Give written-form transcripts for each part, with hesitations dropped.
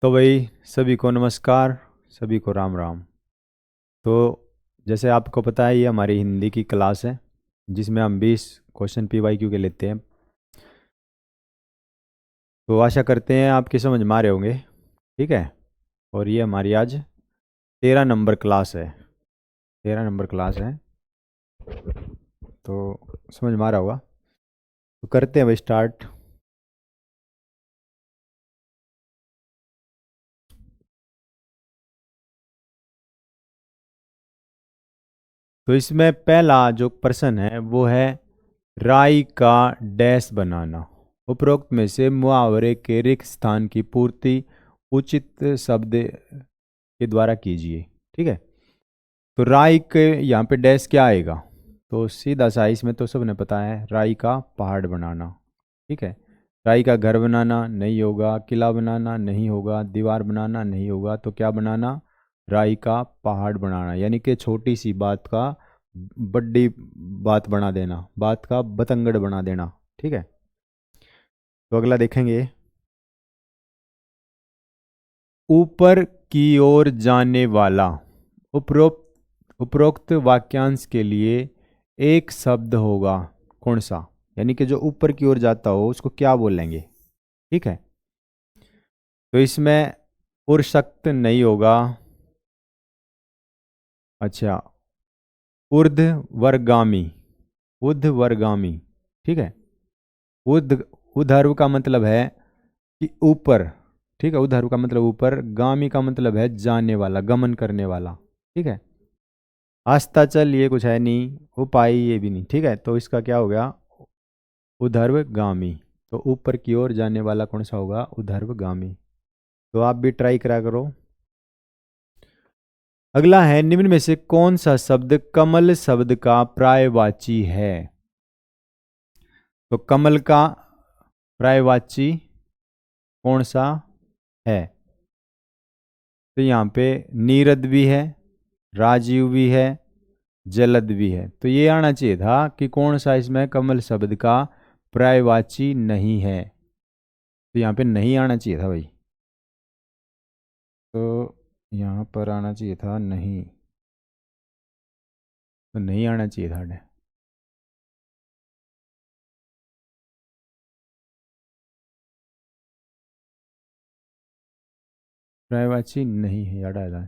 तो भाई सभी को नमस्कार, सभी को राम राम। तो जैसे आपको पता है, ये हमारी हिंदी की क्लास है जिसमें हम 20 क्वेश्चन PYQ के लेते हैं। तो आशा करते हैं आपकी समझ में आ रहे होंगे। ठीक है। और ये हमारी आज 13 नंबर क्लास है। 13 नंबर क्लास है। तो समझ में आ रहा होगा। तो करते हैं भाई स्टार्ट। तो इसमें पहला जो प्रश्न है वो है राई का डैश बनाना। उपरोक्त में से मुहावरे के रिक्त स्थान की पूर्ति उचित शब्द के द्वारा कीजिए। ठीक है। तो राई के यहाँ पे डैश क्या आएगा? तो सीधा सा इसमें तो सबने पता है, राई का पहाड़ बनाना। ठीक है। राई का घर बनाना नहीं होगा, किला बनाना नहीं होगा, दीवार बनाना नहीं होगा, तो क्या बनाना? राई का पहाड़ बनाना, यानी कि छोटी सी बात का बड़ी बात बना देना, बात का बतंगड़ बना देना। ठीक है। तो अगला देखेंगे। ऊपर की ओर जाने वाला। उपरोक्त उपरोक्त वाक्यांश के लिए एक शब्द होगा, कौन सा? यानी कि जो ऊपर की ओर जाता हो उसको क्या बोलेंगे? ठीक है। तो इसमें उर्शक्त नहीं होगा। अच्छा, ऊर्ध्वगामी। ऊर्ध्वगामी। ठीक है। उधर्व का मतलब है कि ऊपर। ठीक है। उधर्व का मतलब ऊपर, गामी का मतलब है जाने वाला, गमन करने वाला। ठीक है। अस्ताचल ये कुछ है नहीं, उपाय ये भी नहीं। ठीक है। तो इसका क्या हो गया? उधर्वगामी। तो ऊपर की ओर जाने वाला कौन सा होगा? उधर्वगामी। तो आप भी ट्राई करा करो। अगला है, निम्न में से कौन सा शब्द कमल शब्द का पर्यायवाची है? तो कमल का पर्यायवाची कौन सा है? तो यहाँ पे नीरद भी है, राजीव भी है, जलद भी है। तो ये आना चाहिए था कि कौन सा इसमें कमल शब्द का पर्यायवाची नहीं है। तो यहाँ पे नहीं आना चाहिए था भाई। तो यहाँ पर आना चाहिए था नहीं। तो नहीं आना चाहिए था। पर्यायवाची नहीं है, याद आया?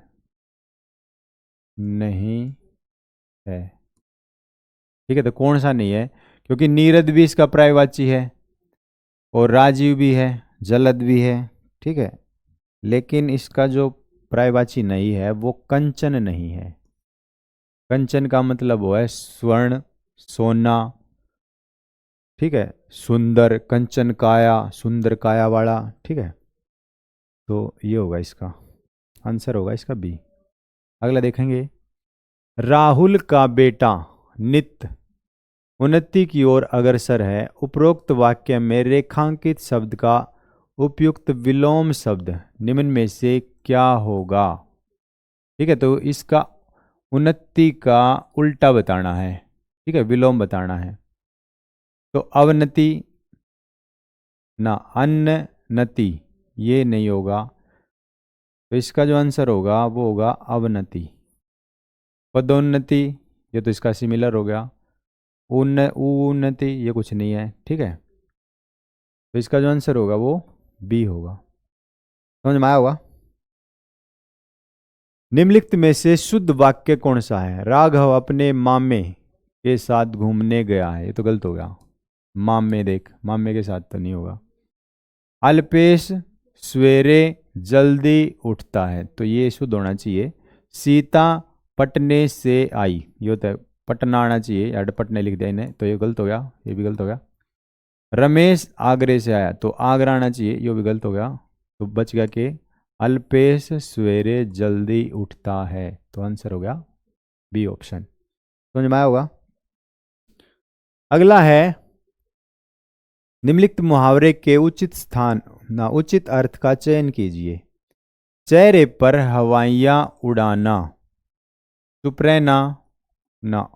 नहीं है। ठीक है। तो कौन सा नहीं है? क्योंकि नीरद भी इसका पर्यायवाची है, और राजीव भी है, जलद भी है। ठीक है। लेकिन इसका जो पर्यायवाची नहीं है वो कंचन नहीं है। कंचन का मतलब वो है स्वर्ण, सोना। ठीक है। सुंदर, कंचन काया, सुंदर काया वाला। ठीक है। तो ये होगा इसका आंसर, होगा इसका बी। अगला देखेंगे। राहुल का बेटा नित्य उन्नति की ओर अग्रसर है। उपरोक्त वाक्य में रेखांकित शब्द का उपयुक्त विलोम शब्द निम्न में से क्या होगा? ठीक है। तो इसका उन्नति का उल्टा बताना है। ठीक है। विलोम बताना है। तो अवनति ना अन्नति, ये नहीं होगा। तो इसका जो आंसर होगा वो होगा अवनति। पदोन्नति, ये तो इसका सिमिलर हो गया। उन्नति ये कुछ नहीं है। ठीक है। तो इसका जो आंसर होगा वो बी होगा। समझ में आया होगा। निम्नलिखित में से शुद्ध वाक्य कौन सा है? राघव अपने मामे के साथ घूमने गया है, ये तो गलत हो गया। मामे, देख, मामे के साथ तो नहीं होगा। अल्पेश सवेरे जल्दी उठता है, तो ये शुद्ध होना चाहिए। सीता पटने से आई, ये होता है पटना आना चाहिए, या पटने लिख दिया इन्हें, तो ये गलत हो गया। ये भी गलत हो गया। रमेश आगरे से आया, तो आगरा आना चाहिए, ये भी गलत हो गया। तो बच गया कि अल्पेश सवेरे जल्दी उठता है। तो आंसर हो गया बी ऑप्शन। समझ में आया होगा। अगला है, निम्नलिखित मुहावरे के उचित स्थान ना उचित अर्थ का चयन कीजिए। चेहरे पर हवाइयां उड़ाना, चुप रहना ना,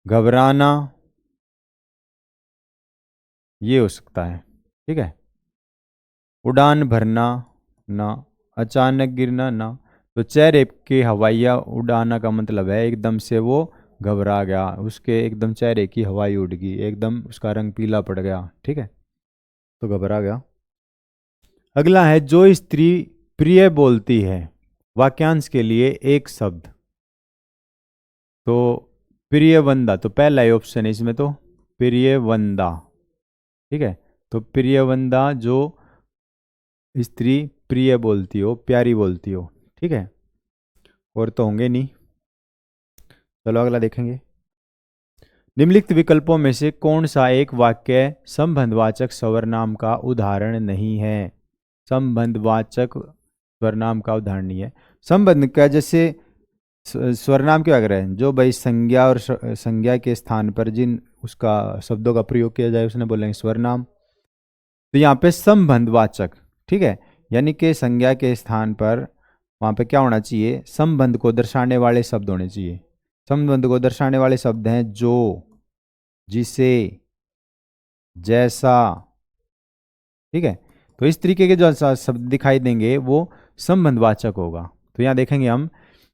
घबराना, ये हो सकता है। ठीक है। उड़ान भरना, ना। अचानक गिरना ना। तो चेहरे के हवाइया उड़ाना का मतलब है एकदम से वो घबरा गया, उसके एकदम चेहरे की हवाई उड़ गई, एकदम उसका रंग पीला पड़ गया, ठीक है, तो घबरा गया। अगला है जो स्त्री प्रिय बोलती है, वाक्यांश के लिए एक शब्द। तो प्रिय वंदा, तो पहला ही ऑप्शन है इसमें, तो प्रिय वंदा, ठीक है। तो प्रिय वंदा जो स्त्री प्रिय बोलती हो, प्यारी बोलती हो, ठीक है, और तो होंगे नहीं। चलो अगला देखेंगे। निम्नलिखित विकल्पों में से कौन सा एक वाक्य संबंधवाचक सर्वनाम का उदाहरण नहीं है? संबंधवाचक सर्वनाम का उदाहरण नहीं है। संबंध का जैसे सर्वनाम क्या अगर है, जो भाई संज्ञा और संज्ञा के स्थान पर जिन उसका शब्दों का प्रयोग किया जाए उसने बोलेंगे सर्वनाम। तो यहाँ पे संबंधवाचक, ठीक है, यानी कि संज्ञा के स्थान पर वहाँ पे क्या होना चाहिए, संबंध को दर्शाने वाले शब्द होने चाहिए। संबंध को दर्शाने वाले शब्द हैं जो, जिसे, जैसा, ठीक है। तो इस तरीके के जो शब्द दिखाई देंगे वो संबंधवाचक होगा। तो यहाँ देखेंगे हम,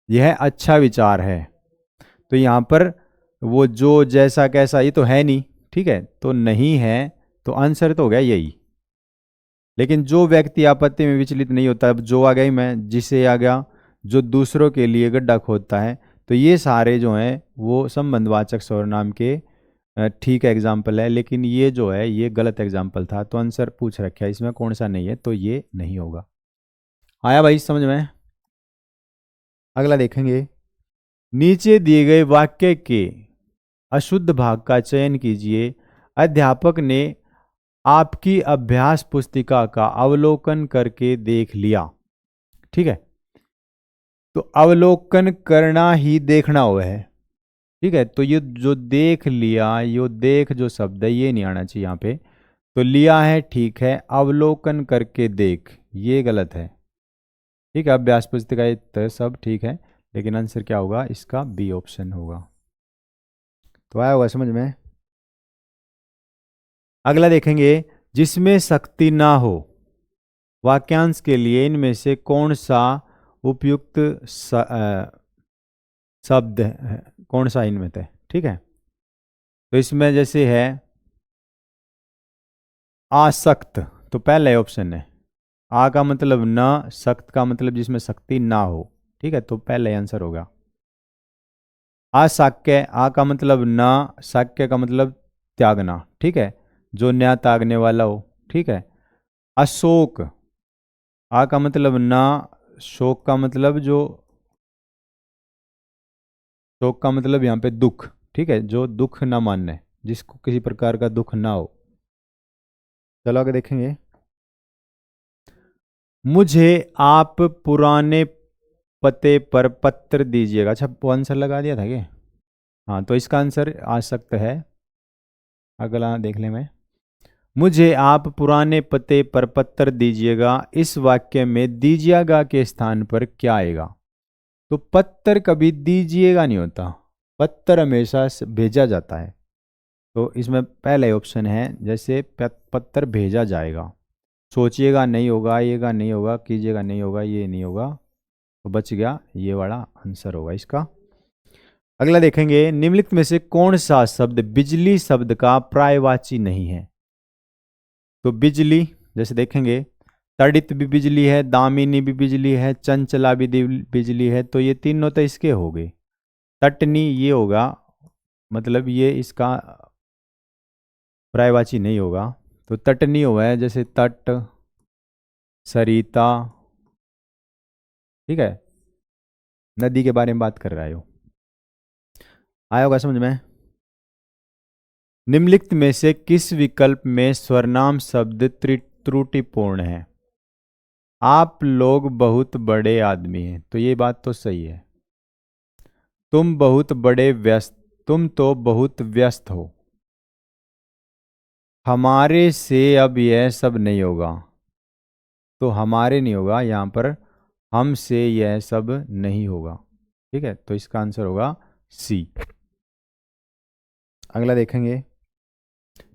यह अच्छा विचार है, तो यहाँ पर वो जो, जैसा, कैसा ये तो है नहीं, ठीक है, तो नहीं है, तो आंसर तो हो गया यही। लेकिन जो व्यक्ति आपत्ति में विचलित नहीं होता, अब जो आ गई मैं, जिसे आ गया, जो दूसरों के लिए गड्ढा खोदता है, तो ये सारे जो हैं वो संबंधवाचक सर्वनाम के ठीक एग्जाम्पल है। लेकिन ये जो है ये गलत एग्जाम्पल था, तो आंसर पूछ रखा है इसमें कौन सा नहीं है, तो ये नहीं होगा। आया भाई समझ में? अगला देखेंगे। नीचे दिए गए वाक्य के अशुद्ध भाग का चयन कीजिए। अध्यापक ने आपकी अभ्यास पुस्तिका का अवलोकन करके देख लिया, ठीक है। तो अवलोकन करना ही देखना हुआ है, ठीक है। तो ये जो देख लिया, ये देख जो शब्द है ये नहीं आना चाहिए यहाँ पे। तो लिया है ठीक है, अवलोकन करके देख ये गलत है, ठीक है। अभ्यास पुस्तिका तो सब ठीक है, लेकिन आंसर क्या होगा इसका, बी ऑप्शन होगा। तो आया होगा समझ में? अगला देखेंगे। जिसमें शक्ति ना हो, वाक्यांश के लिए इनमें से कौन सा उपयुक्त शब्द है, कौन सा इनमें से, ठीक है। तो इसमें जैसे है आसक्त, तो पहला ऑप्शन है। आ का मतलब न, सख्त का मतलब जिसमें शक्ति ना हो, ठीक है, तो पहला आंसर होगा। अशाक्य, आ का मतलब न, शाक्य का मतलब त्यागना, ठीक है, जो न्याय त्यागने वाला हो, ठीक है। अशोक, आ का मतलब ना, शोक का मतलब जो, शोक का मतलब यहाँ पे दुख, ठीक है, जो दुख ना मानने, जिसको किसी प्रकार का दुख ना हो। चलो आगे देखेंगे। मुझे आप पुराने पते पर पत्र दीजिएगा। अच्छा वो आंसर लगा दिया था क्या? हाँ, तो इसका आंसर आ सकता है। अगला देख लें मैं। मुझे आप पुराने पते पर पत्र दीजिएगा, इस वाक्य में दीजिएगा के स्थान पर क्या आएगा? तो पत्र कभी दीजिएगा नहीं होता, पत्र हमेशा भेजा जाता है। तो इसमें पहला ऑप्शन है, जैसे पत्र भेजा जाएगा। सोचिएगा नहीं होगा, आइएगा नहीं होगा, कीजिएगा नहीं होगा, ये नहीं होगा, तो बच गया, ये वाला आंसर होगा इसका। अगला देखेंगे। निम्नलिखित में से कौन सा शब्द बिजली शब्द का पर्यायवाची नहीं है? तो बिजली जैसे देखेंगे, तड़ित भी बिजली है, दामिनी भी बिजली है, चंचला भी बिजली है, तो ये तीनों तो इसके हो गए। तटनी ये होगा, मतलब ये इसका पर्यायवाची नहीं होगा। तो तटनी हुआ है, जैसे तट, सरिता, ठीक है, नदी के बारे में बात कर रहा हो। आया होगा समझ में? निम्नलिखित में से किस विकल्प में स्वरनाम शब्द त्रुटिपूर्ण है? आप लोग बहुत बड़े आदमी हैं, तो ये बात तो सही है। तुम बहुत बड़े व्यस्त, तुम तो बहुत व्यस्त हो। हमारे से अब यह सब नहीं होगा, तो हमारे नहीं होगा यहाँ पर, हमसे यह सब नहीं होगा, ठीक है, तो इसका आंसर होगा सी। अगला देखेंगे।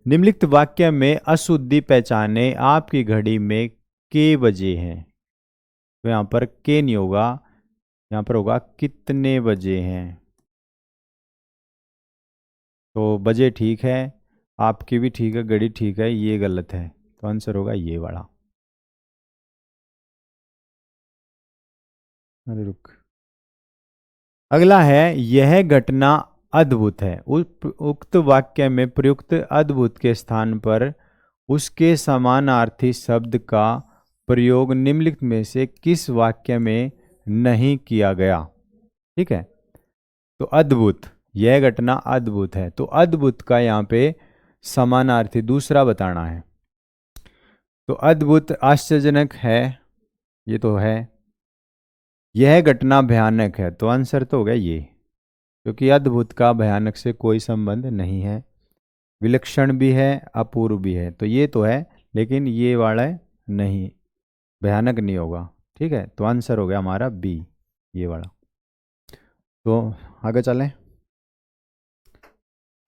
निम्नलिखित वाक्य में अशुद्धि पहचाने, आपकी घड़ी में के बजे हैं? तो यहाँ पर के नहीं होगा, यहाँ पर होगा कितने बजे हैं। तो बजे ठीक है, आपकी भी ठीक है, घड़ी ठीक है, ये गलत है। तो आंसर होगा ये वाला। अरे रुक, अगला है यह घटना अद्भुत है। उक्त वाक्य में प्रयुक्त अद्भुत के स्थान पर उसके समानार्थी शब्द का प्रयोग निम्नलिखित में से किस वाक्य में नहीं किया गया। ठीक है, तो अद्भुत, यह घटना अद्भुत है, तो अद्भुत का यहाँ पे समानार्थी दूसरा बताना है। तो अद्भुत आश्चर्यजनक है, ये तो है। यह घटना भयानक है, तो आंसर तो हो गया ये, क्योंकि अद्भुत का भयानक से कोई संबंध नहीं है। विलक्षण भी है, अपूर्व भी है, तो ये तो है, लेकिन ये वाला नहीं, भयानक नहीं होगा। ठीक है, तो आंसर हो गया हमारा बी, ये वाला। तो आगे चलें।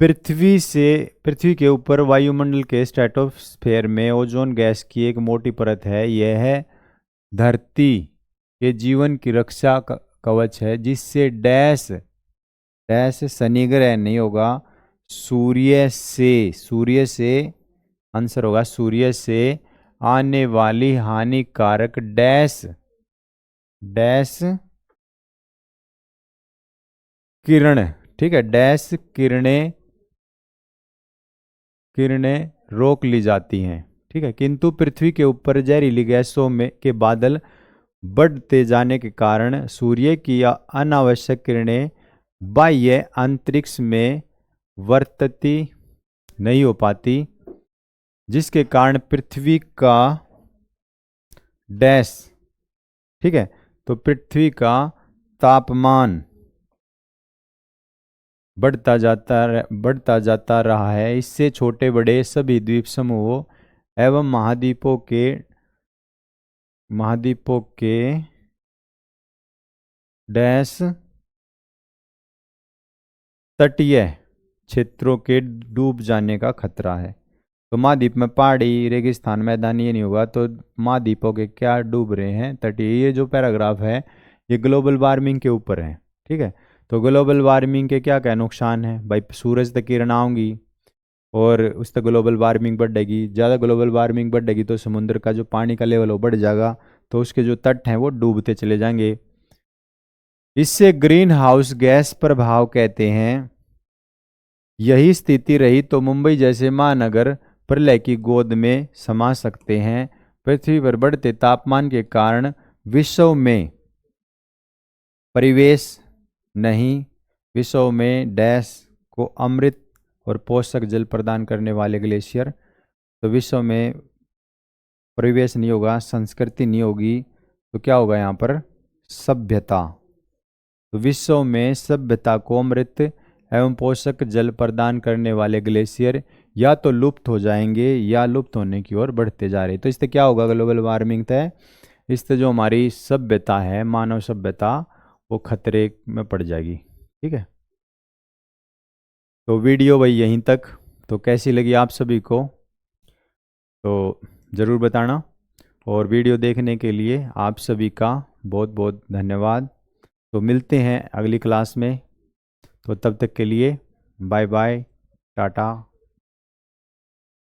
पृथ्वी के ऊपर वायुमंडल के स्ट्रेटोस्फेयर में ओजोन गैस की एक मोटी परत है। यह धरती के जीवन की रक्षा कवच है, जिससे डैश डैश शनि ग्रह नहीं होगा, सूर्य से आंसर होगा सूर्य से आने वाली हानिकारक डैश डैश किरण, ठीक है, डैश किरणें रोक ली जाती हैं। ठीक है, किंतु पृथ्वी के ऊपर जहरीली गैसों में के बादल बढ़ते जाने के कारण सूर्य की अनावश्यक किरणें बाह्य अंतरिक्ष में वर्तती नहीं हो पाती, जिसके कारण पृथ्वी का डैश, ठीक है, तो पृथ्वी का तापमान बढ़ता जाता रहा है। इससे छोटे बड़े सभी द्वीप समूहों एवं महाद्वीपों के डैश तटीय क्षेत्रों के डूब जाने का खतरा है। तो महाद्वीप में पहाड़ी, रेगिस्तान, मैदानी ये नहीं होगा, तो महाद्वीपों के क्या डूब रहे हैं, तटीय। ये जो पैराग्राफ है ये ग्लोबल वार्मिंग के ऊपर है। ठीक है, तो ग्लोबल वार्मिंग के क्या क्या नुकसान है भाई, सूरज तक किरण आऊंगी और उस तक ग्लोबल वार्मिंग बढ़ेगी। ज़्यादा ग्लोबल वार्मिंग बढ़ेगी तो समुद्र का जो पानी का लेवल वो बढ़ जाएगा, तो उसके जो तट हैं वो डूबते चले जाएंगे। इससे ग्रीन हाउस गैस प्रभाव कहते हैं। यही स्थिति रही तो मुंबई जैसे महानगर प्रलय की गोद में समा सकते हैं। पृथ्वी पर बढ़ते तापमान के कारण विश्व में परिवेश नहीं, विश्व में डैश को अमृत और पोषक जल प्रदान करने वाले ग्लेशियर, तो विश्व में परिवेश नहीं होगा, संस्कृति नहीं होगी, तो क्या होगा यहाँ पर, सभ्यता। तो विश्व में सभ्यता को अमृत एवं पोषक जल प्रदान करने वाले ग्लेशियर या तो लुप्त हो जाएंगे या लुप्त होने की ओर बढ़ते जा रहे। तो इससे क्या होगा, ग्लोबल वार्मिंग तय, इससे जो हमारी सभ्यता है, मानव सभ्यता, वो खतरे में पड़ जाएगी। ठीक है, तो वीडियो भाई यहीं तक। तो कैसी लगी आप सभी को तो ज़रूर बताना, और वीडियो देखने के लिए आप सभी का बहुत बहुत धन्यवाद। तो मिलते हैं अगली क्लास में, तो तब तक के लिए बाय बाय, टाटा।